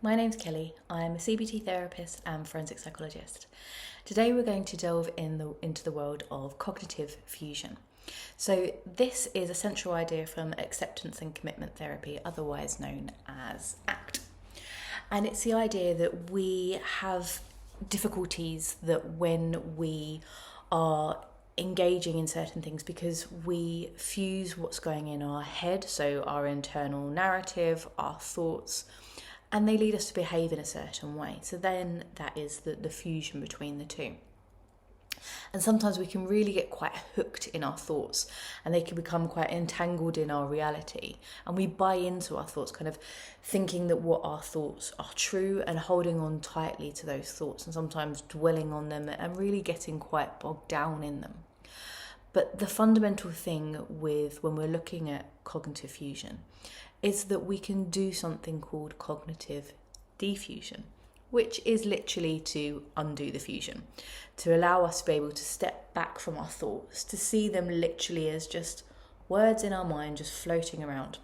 My name's Kelly. I'm a CBT therapist and forensic psychologist. Today we're going to delve into the world of cognitive fusion. So this is a central idea from acceptance and commitment therapy, otherwise known as ACT. And it's the idea that we have difficulties that when we are engaging in certain things because we fuse what's going in our head, so our internal narrative, our thoughts, and they lead us to behave in a certain way. So then that is the fusion between the two. And sometimes we can really get quite hooked in our thoughts and they can become quite entangled in our reality. And we buy into our thoughts, kind of thinking that what our thoughts are true and holding on tightly to those thoughts and sometimes dwelling on them and really getting quite bogged down in them. But the fundamental thing with when we're looking at cognitive fusion is that we can do something called cognitive defusion, which is literally to undo the fusion, to allow us to be able to step back from our thoughts, to see them literally as just words in our mind just floating around,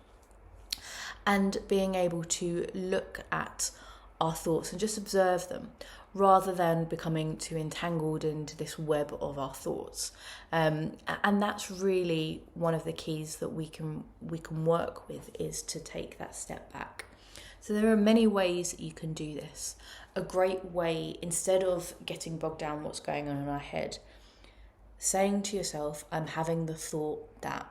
and being able to look at our thoughts and just observe them rather than becoming too entangled into this web of our thoughts. And that's really one of the keys that we can work with, is to take that step back. So there are many ways that you can do this. A great way, instead of getting bogged down what's going on in our head, saying to yourself, I'm having the thought that ...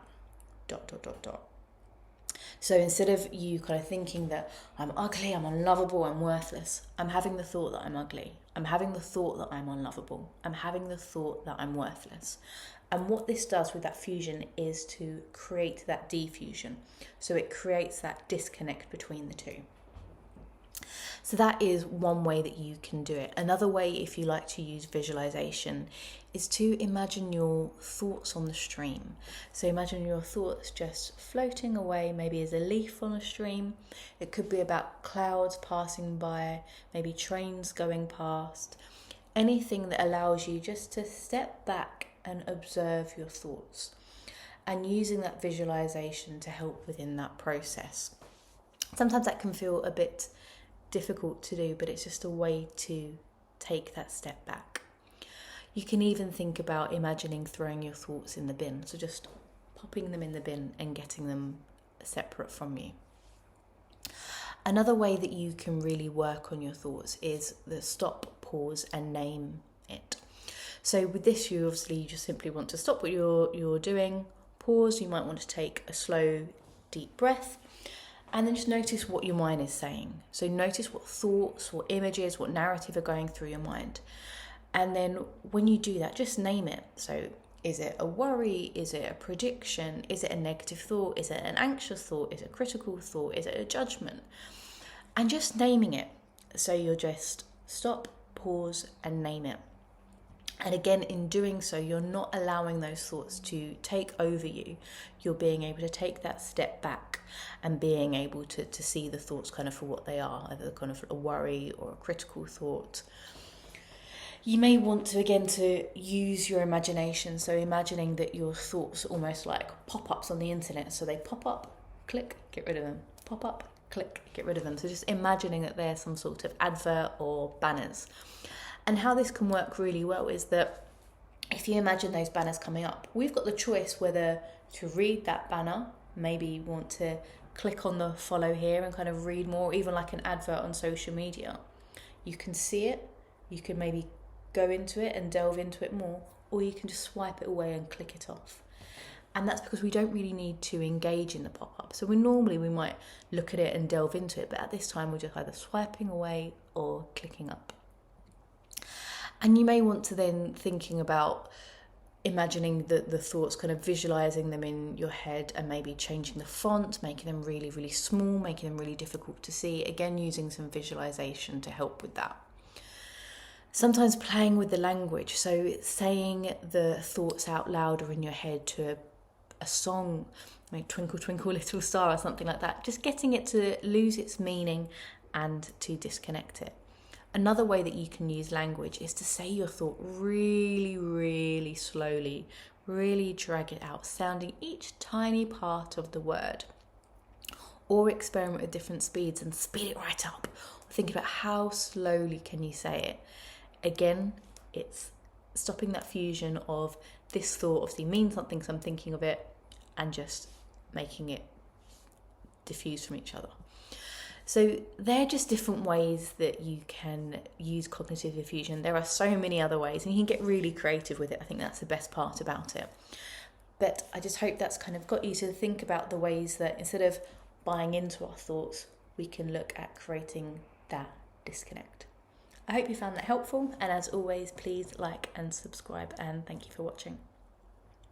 So instead of you kind of thinking that I'm ugly, I'm unlovable, I'm worthless, I'm having the thought that I'm ugly. I'm having the thought that I'm unlovable. I'm having the thought that I'm worthless. And what this does with that fusion is to create that defusion. So it creates that disconnect between the two. So that is one way that you can do it. Another way, if you like to use visualization, is to imagine your thoughts on the stream. So imagine your thoughts just floating away, maybe as a leaf on a stream. It could be about clouds passing by, maybe trains going past. Anything that allows you just to step back and observe your thoughts, and using that visualization to help within that process. Sometimes that can feel a bit difficult to do, but it's just a way to take that step back. You can even think about imagining throwing your thoughts in the bin, so just popping them in the bin and getting them separate from you. Another way that you can really work on your thoughts is the stop, pause and name it. So with this, you just simply want to stop what you're doing, pause, you might want to take a slow deep breath, and then just notice what your mind is saying. So notice what thoughts, what images, what narrative are going through your mind. And then when you do that, just name it. So is it a worry? Is it a prediction? Is it a negative thought? Is it an anxious thought? Is it a critical thought? Is it a judgment? And just naming it. So you'll just stop, pause, and name it. And again, in doing so, you're not allowing those thoughts to take over you. You're being able to take that step back and being able to see the thoughts kind of for what they are, either kind of a worry or a critical thought. You may want to, again, to use your imagination. So imagining that your thoughts are almost like pop-ups on the internet. So they pop up, click, get rid of them. Pop up, click, get rid of them. So just imagining that they're some sort of advert or banners. And how this can work really well is that if you imagine those banners coming up, we've got the choice whether to read that banner, maybe you want to click on the follow here and kind of read more, even like an advert on social media. You can see it, you can maybe go into it and delve into it more, or you can just swipe it away and click it off. And that's because we don't really need to engage in the pop-up. So we might look at it and delve into it, but at this time we're just either swiping away or clicking up. And you may want to then thinking about imagining the thoughts, kind of visualizing them in your head and maybe changing the font, making them really, really small, making them really difficult to see. Again, using some visualization to help with that. Sometimes playing with the language, so saying the thoughts out loud or in your head to a song, like Twinkle Twinkle Little Star or something like that, just getting it to lose its meaning and to disconnect it. Another way that you can use language is to say your thought really, really slowly, really drag it out, sounding each tiny part of the word. Or experiment with different speeds and speed it right up. Think about how slowly can you say it. Again, it's stopping that fusion of this thought obviously means something, so I'm thinking of it, and just making it diffuse from each other. So they're just different ways that you can use cognitive diffusion. There are so many other ways, and you can get really creative with it. I think that's the best part about it. But I just hope that's kind of got you to think about the ways that instead of buying into our thoughts, we can look at creating that disconnect. I hope you found that helpful, and as always, please like and subscribe, and thank you for watching.